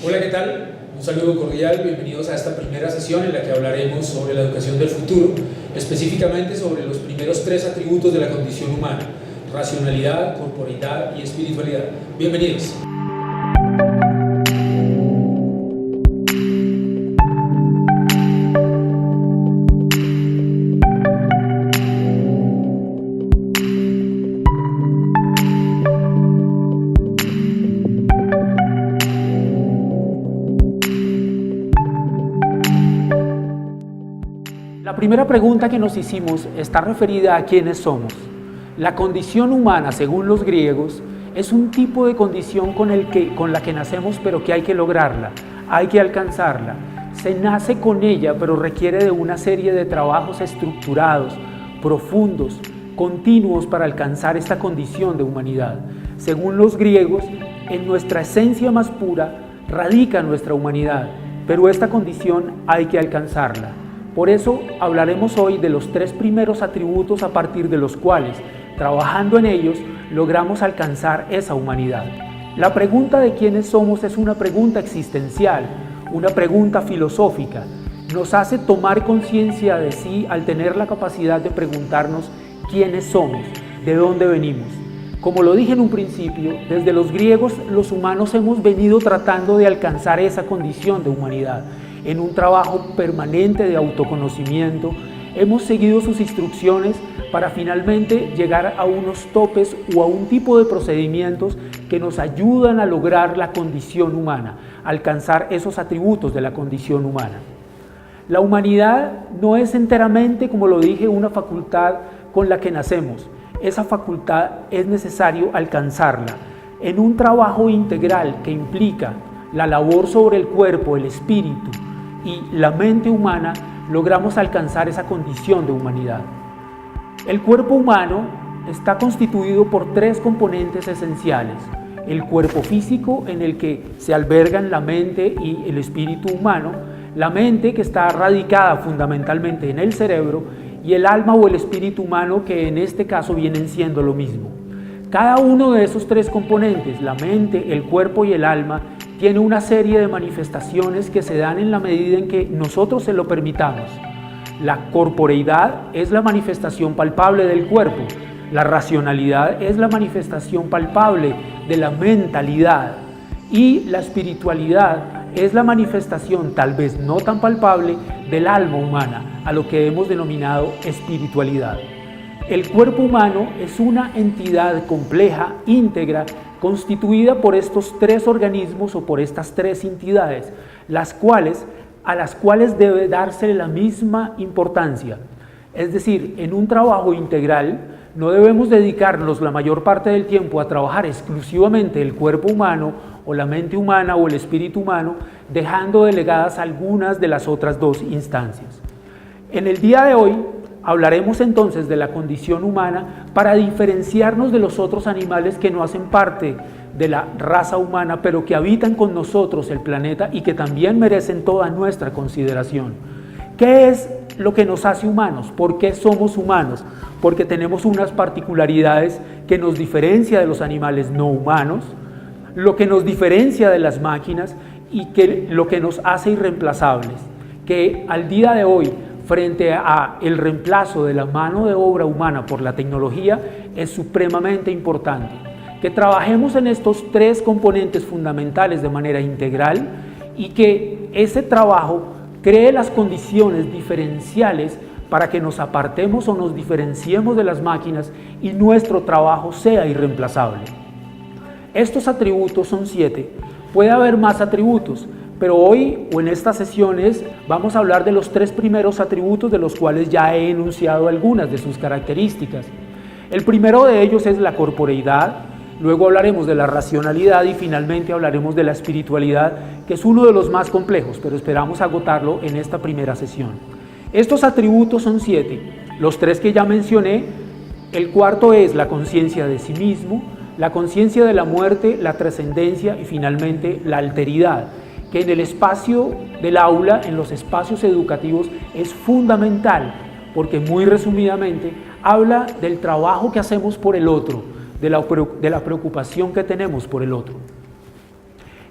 Hola, ¿qué tal? Un saludo cordial, bienvenidos a esta primera sesión en la que hablaremos sobre la educación del futuro, específicamente sobre los primeros 3 atributos de la condición humana: racionalidad, corporeidad y espiritualidad. Bienvenidos. La primera pregunta que nos hicimos está referida a quiénes somos. La condición humana, según los griegos, es un tipo de condición con la que nacemos, pero que hay que lograrla, hay que alcanzarla. Se nace con ella, pero requiere de una serie de trabajos estructurados, profundos, continuos para alcanzar esta condición de humanidad. Según los griegos, en nuestra esencia más pura radica nuestra humanidad, pero esta condición hay que alcanzarla. Por eso hablaremos hoy de los 3 primeros atributos a partir de los cuales, trabajando en ellos, logramos alcanzar esa humanidad. La pregunta de quiénes somos es una pregunta existencial, una pregunta filosófica. Nos hace tomar conciencia de sí al tener la capacidad de preguntarnos quiénes somos, de dónde venimos. Como lo dije en un principio, desde los griegos los humanos hemos venido tratando de alcanzar esa condición de humanidad. En un trabajo permanente de autoconocimiento, hemos seguido sus instrucciones para finalmente llegar a unos topes o a un tipo de procedimientos que nos ayudan a lograr la condición humana, alcanzar esos atributos de la condición humana. La humanidad no es enteramente, como lo dije, una facultad con la que nacemos. Esa facultad es necesario alcanzarla en un trabajo integral que implica la labor sobre el cuerpo, el espíritu y la mente humana. Logramos alcanzar esa condición de humanidad. El cuerpo humano está constituido por 3 componentes esenciales: el cuerpo físico, en el que se albergan la mente y el espíritu humano, la mente, que está radicada fundamentalmente en el cerebro, y el alma o el espíritu humano, que en este caso vienen siendo lo mismo. Cada uno de esos 3 componentes, la mente, el cuerpo y el alma, tiene una serie de manifestaciones que se dan en la medida en que nosotros se lo permitamos. La corporeidad es la manifestación palpable del cuerpo, la racionalidad es la manifestación palpable de la mentalidad, y la espiritualidad es la manifestación, tal vez no tan palpable, del alma humana, a lo que hemos denominado espiritualidad. El cuerpo humano es una entidad compleja, íntegra, constituida por estos 3 organismos o por estas 3 entidades, a las cuales debe darse la misma importancia. Es decir, en un trabajo integral no debemos dedicarnos la mayor parte del tiempo a trabajar exclusivamente el cuerpo humano o la mente humana o el espíritu humano, dejando delegadas algunas de las otras 2 instancias. En el día de hoy hablaremos entonces de la condición humana para diferenciarnos de los otros animales que no hacen parte de la raza humana, pero que habitan con nosotros el planeta y que también merecen toda nuestra consideración. ¿Qué es lo que nos hace humanos? ¿Por qué somos humanos? Porque tenemos unas particularidades que nos diferencia de los animales no humanos, lo que nos diferencia de las máquinas y lo que nos hace irreemplazables, que al día de hoy, frente a el reemplazo de la mano de obra humana por la tecnología, es supremamente importante. Que trabajemos en estos 3 componentes fundamentales de manera integral y que ese trabajo cree las condiciones diferenciales para que nos apartemos o nos diferenciemos de las máquinas y nuestro trabajo sea irreemplazable. Estos atributos son 7. Puede haber más atributos, pero hoy o en estas sesiones vamos a hablar de los 3 primeros atributos, de los cuales ya he enunciado algunas de sus características. El primero de ellos es la corporeidad, luego hablaremos de la racionalidad y finalmente hablaremos de la espiritualidad, que es uno de los más complejos, pero esperamos agotarlo en esta primera sesión. Estos atributos son 7, los 3 que ya mencioné. El cuarto es la conciencia de sí mismo, la conciencia de la muerte, la trascendencia y finalmente la alteridad, que en el espacio del aula, en los espacios educativos, es fundamental, porque muy resumidamente habla del trabajo que hacemos por el otro, de la preocupación que tenemos por el otro.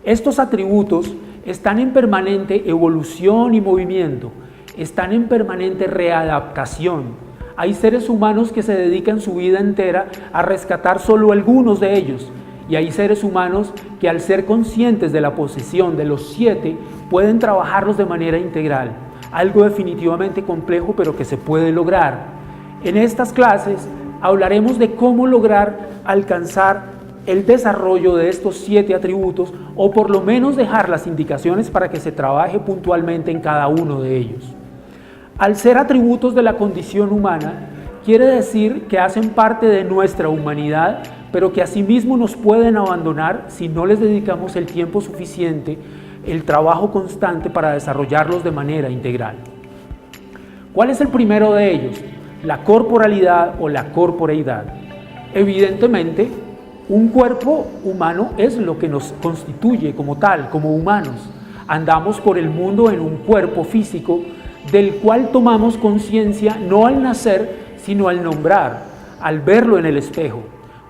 Estos atributos están en permanente evolución y movimiento, están en permanente readaptación. Hay seres humanos que se dedican su vida entera a rescatar solo algunos de ellos, y hay seres humanos que, al ser conscientes de la posesión de los 7, pueden trabajarlos de manera integral. Algo definitivamente complejo, pero que se puede lograr. En estas clases hablaremos de cómo lograr alcanzar el desarrollo de estos 7 atributos, o por lo menos dejar las indicaciones para que se trabaje puntualmente en cada uno de ellos. Al ser atributos de la condición humana, quiere decir que hacen parte de nuestra humanidad, pero que asimismo nos pueden abandonar si no les dedicamos el tiempo suficiente, el trabajo constante para desarrollarlos de manera integral. ¿Cuál es el primero de ellos? La corporalidad o la corporeidad. Evidentemente, un cuerpo humano es lo que nos constituye como tal, como humanos. Andamos por el mundo en un cuerpo físico del cual tomamos conciencia no al nacer, sino al nombrar, al verlo en el espejo.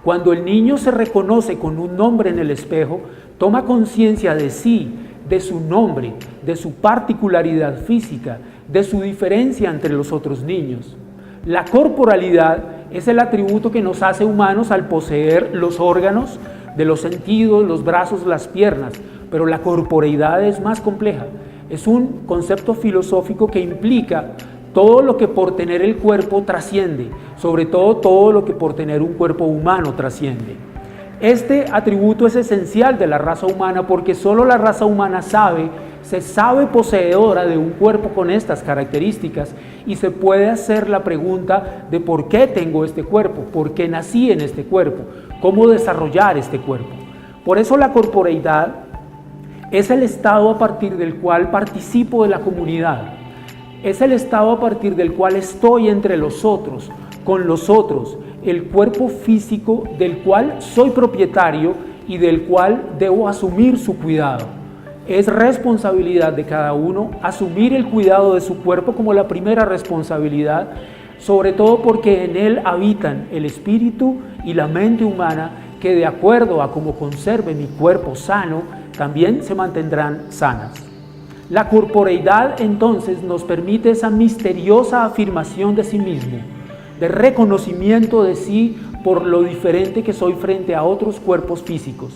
Cuando el niño se reconoce con un nombre en el espejo, toma conciencia de sí, de su nombre, de su particularidad física, de su diferencia entre los otros niños. La corporalidad es el atributo que nos hace humanos al poseer los órganos de los sentidos, los brazos, las piernas, pero la corporeidad es más compleja. Es un concepto filosófico que implica todo lo que por tener el cuerpo trasciende, sobre todo lo que por tener un cuerpo humano trasciende. Este atributo es esencial de la raza humana porque solo la raza humana se sabe poseedora de un cuerpo con estas características, y se puede hacer la pregunta de por qué tengo este cuerpo, por qué nací en este cuerpo, cómo desarrollar este cuerpo. Por eso la corporeidad es el estado a partir del cual participo de la comunidad, es el estado a partir del cual estoy entre los otros, con los otros, el cuerpo físico del cual soy propietario y del cual debo asumir su cuidado. Es responsabilidad de cada uno asumir el cuidado de su cuerpo como la primera responsabilidad, sobre todo porque en él habitan el espíritu y la mente humana, que de acuerdo a cómo conserve mi cuerpo sano, también se mantendrán sanas. La corporeidad entonces nos permite esa misteriosa afirmación de sí mismo, de reconocimiento de sí por lo diferente que soy frente a otros cuerpos físicos.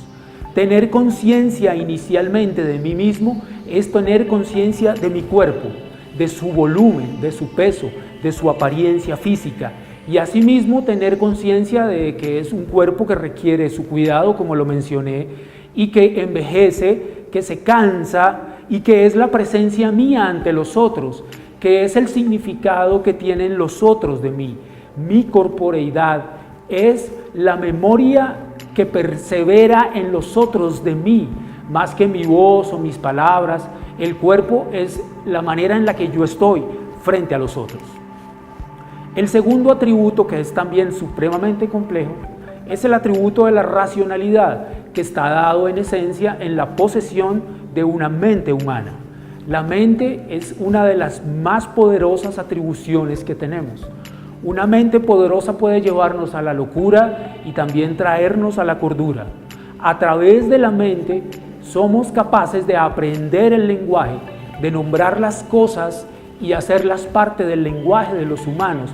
Tener conciencia inicialmente de mí mismo es tener conciencia de mi cuerpo, de su volumen, de su peso, de su apariencia física, y asimismo tener conciencia de que es un cuerpo que requiere su cuidado, como lo mencioné, y que envejece, que se cansa, y que es la presencia mía ante los otros, que es el significado que tienen los otros de mí. Mi corporeidad es la memoria que persevera en los otros de mí, más que mi voz o mis palabras. El cuerpo es la manera en la que yo estoy frente a los otros. El segundo atributo, que es también supremamente complejo, es el atributo de la racionalidad, que está dado en esencia en la posesión de una mente humana. La mente es una de las más poderosas atribuciones que tenemos. Una mente poderosa puede llevarnos a la locura y también traernos a la cordura. A través de la mente somos capaces de aprender el lenguaje, de nombrar las cosas y hacerlas parte del lenguaje de los humanos,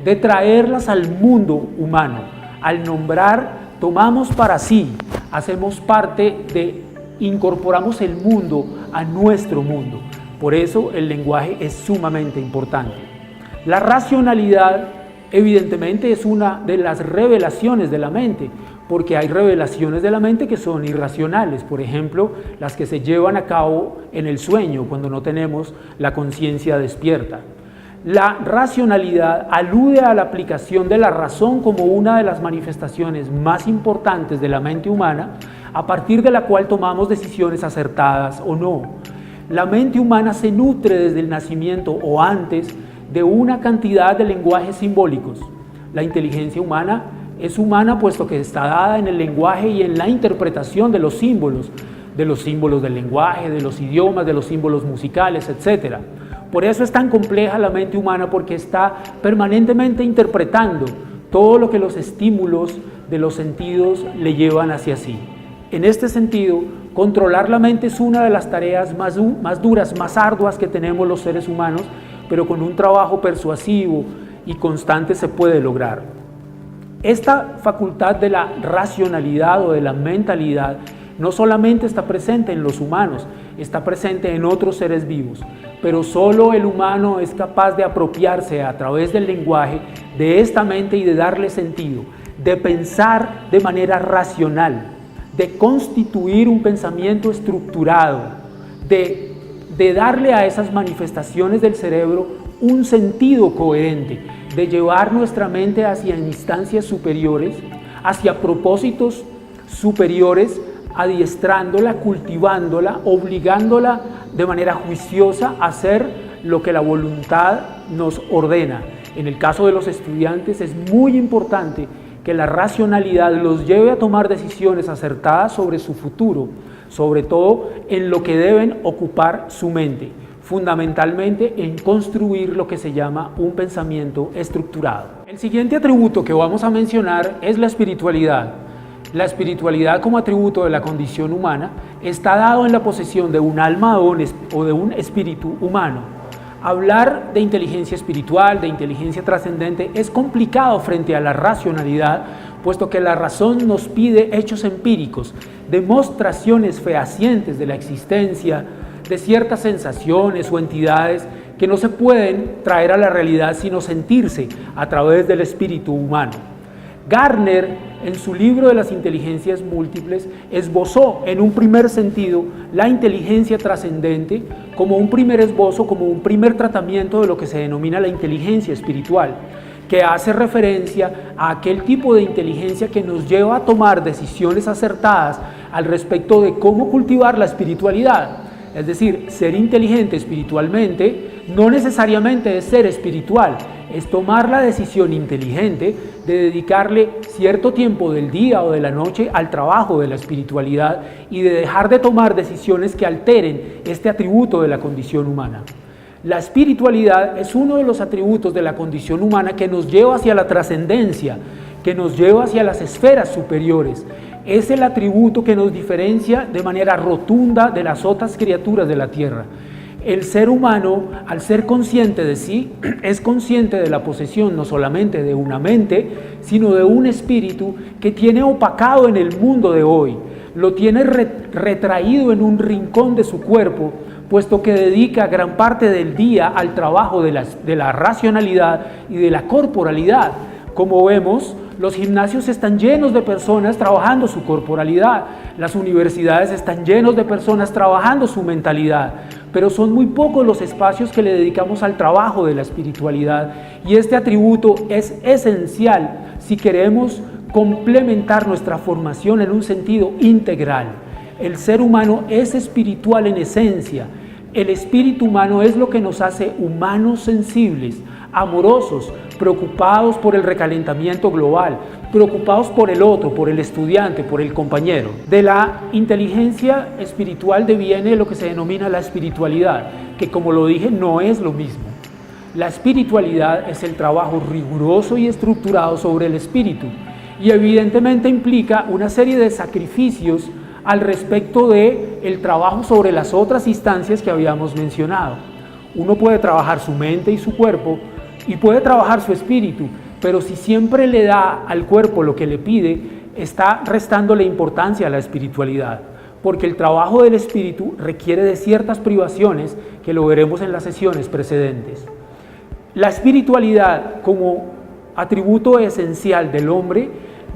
de traerlas al mundo humano. Al nombrar, tomamos para sí, hacemos parte incorporamos el mundo a nuestro mundo. Por eso el lenguaje es sumamente importante. La racionalidad, evidentemente, es una de las revelaciones de la mente, porque hay revelaciones de la mente que son irracionales, por ejemplo, las que se llevan a cabo en el sueño, cuando no tenemos la conciencia despierta. La racionalidad alude a la aplicación de la razón como una de las manifestaciones más importantes de la mente humana, a partir de la cual tomamos decisiones acertadas o no. La mente humana se nutre desde el nacimiento o antes de una cantidad de lenguajes simbólicos. La inteligencia humana es humana puesto que está dada en el lenguaje y en la interpretación de los símbolos del lenguaje, de los idiomas, de los símbolos musicales, etc. Por eso es tan compleja la mente humana, porque está permanentemente interpretando todo lo que los estímulos de los sentidos le llevan hacia sí. En este sentido, controlar la mente es una de las tareas más duras, más arduas que tenemos los seres humanos, pero con un trabajo persuasivo y constante se puede lograr. Esta facultad de la racionalidad o de la mentalidad no solamente está presente en los humanos, está presente en otros seres vivos, pero solo el humano es capaz de apropiarse a través del lenguaje de esta mente y de darle sentido, de pensar de manera racional, de constituir un pensamiento estructurado, de darle a esas manifestaciones del cerebro un sentido coherente, de llevar nuestra mente hacia instancias superiores, hacia propósitos superiores, adiestrándola, cultivándola, obligándola de manera juiciosa a hacer lo que la voluntad nos ordena. En el caso de los estudiantes es muy importante que la racionalidad los lleve a tomar decisiones acertadas sobre su futuro, sobre todo en lo que deben ocupar su mente, fundamentalmente en construir lo que se llama un pensamiento estructurado. El siguiente atributo que vamos a mencionar es la espiritualidad. La espiritualidad como atributo de la condición humana está dado en la posesión de un alma o de un espíritu humano. Hablar de inteligencia espiritual, de inteligencia trascendente, es complicado frente a la racionalidad, puesto que la razón nos pide hechos empíricos, demostraciones fehacientes de la existencia de ciertas sensaciones o entidades que no se pueden traer a la realidad sino sentirse a través del espíritu humano. Gardner, en su libro de las inteligencias múltiples, esbozó en un primer sentido la inteligencia trascendente como un primer esbozo, como un primer tratamiento de lo que se denomina la inteligencia espiritual, que hace referencia a aquel tipo de inteligencia que nos lleva a tomar decisiones acertadas al respecto de cómo cultivar la espiritualidad. Es decir, ser inteligente espiritualmente no necesariamente es ser espiritual, es tomar la decisión inteligente de dedicarle cierto tiempo del día o de la noche al trabajo de la espiritualidad y de dejar de tomar decisiones que alteren este atributo de la condición humana. La espiritualidad es uno de los atributos de la condición humana que nos lleva hacia la trascendencia, que nos lleva hacia las esferas superiores. Es el atributo que nos diferencia de manera rotunda de las otras criaturas de la tierra. El ser humano, al ser consciente de sí, es consciente de la posesión no solamente de una mente, sino de un espíritu que tiene opacado en el mundo de hoy, lo tiene retraído en un rincón de su cuerpo, puesto que dedica gran parte del día al trabajo de la racionalidad y de la corporalidad. Como vemos, los gimnasios están llenos de personas trabajando su corporalidad, las universidades están llenos de personas trabajando su mentalidad, pero son muy pocos los espacios que le dedicamos al trabajo de la espiritualidad, y este atributo es esencial si queremos complementar nuestra formación en un sentido integral. El ser humano es espiritual en esencia. El espíritu humano es lo que nos hace humanos sensibles, amorosos, preocupados por el recalentamiento global, preocupados por el otro, por el estudiante, por el compañero. De la inteligencia espiritual deviene lo que se denomina la espiritualidad, que como lo dije no es lo mismo. La espiritualidad es el trabajo riguroso y estructurado sobre el espíritu y evidentemente implica una serie de sacrificios al respecto del trabajo sobre las otras instancias que habíamos mencionado. Uno puede trabajar su mente y su cuerpo y puede trabajar su espíritu, pero si siempre le da al cuerpo lo que le pide, está restándole importancia a la espiritualidad, porque el trabajo del espíritu requiere de ciertas privaciones que lo veremos en las sesiones precedentes. La espiritualidad como atributo esencial del hombre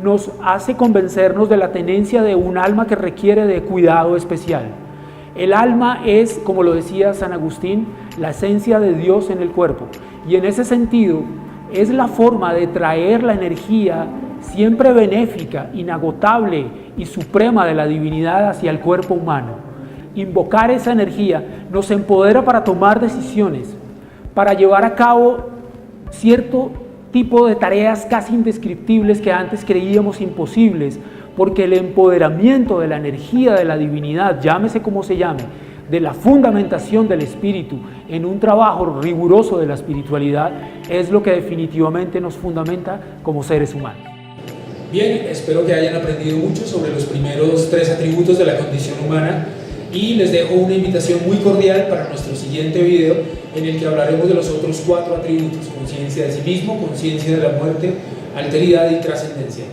nos hace convencernos de la tenencia de un alma que requiere de cuidado especial. El alma es, como lo decía San Agustín, la esencia de Dios en el cuerpo, y en ese sentido es la forma de traer la energía siempre benéfica, inagotable y suprema de la divinidad hacia el cuerpo humano. Invocar esa energía nos empodera para tomar decisiones, para llevar a cabo cierto tipo de tareas casi indescriptibles que antes creíamos imposibles, porque el empoderamiento de la energía de la divinidad, llámese como se llame, de la fundamentación del espíritu en un trabajo riguroso de la espiritualidad, es lo que definitivamente nos fundamenta como seres humanos. Bien, espero que hayan aprendido mucho sobre los primeros 3 atributos de la condición humana y les dejo una invitación muy cordial para nuestro siguiente video en el que hablaremos de los otros 4 atributos: conciencia de sí mismo, conciencia de la muerte, alteridad y trascendencia.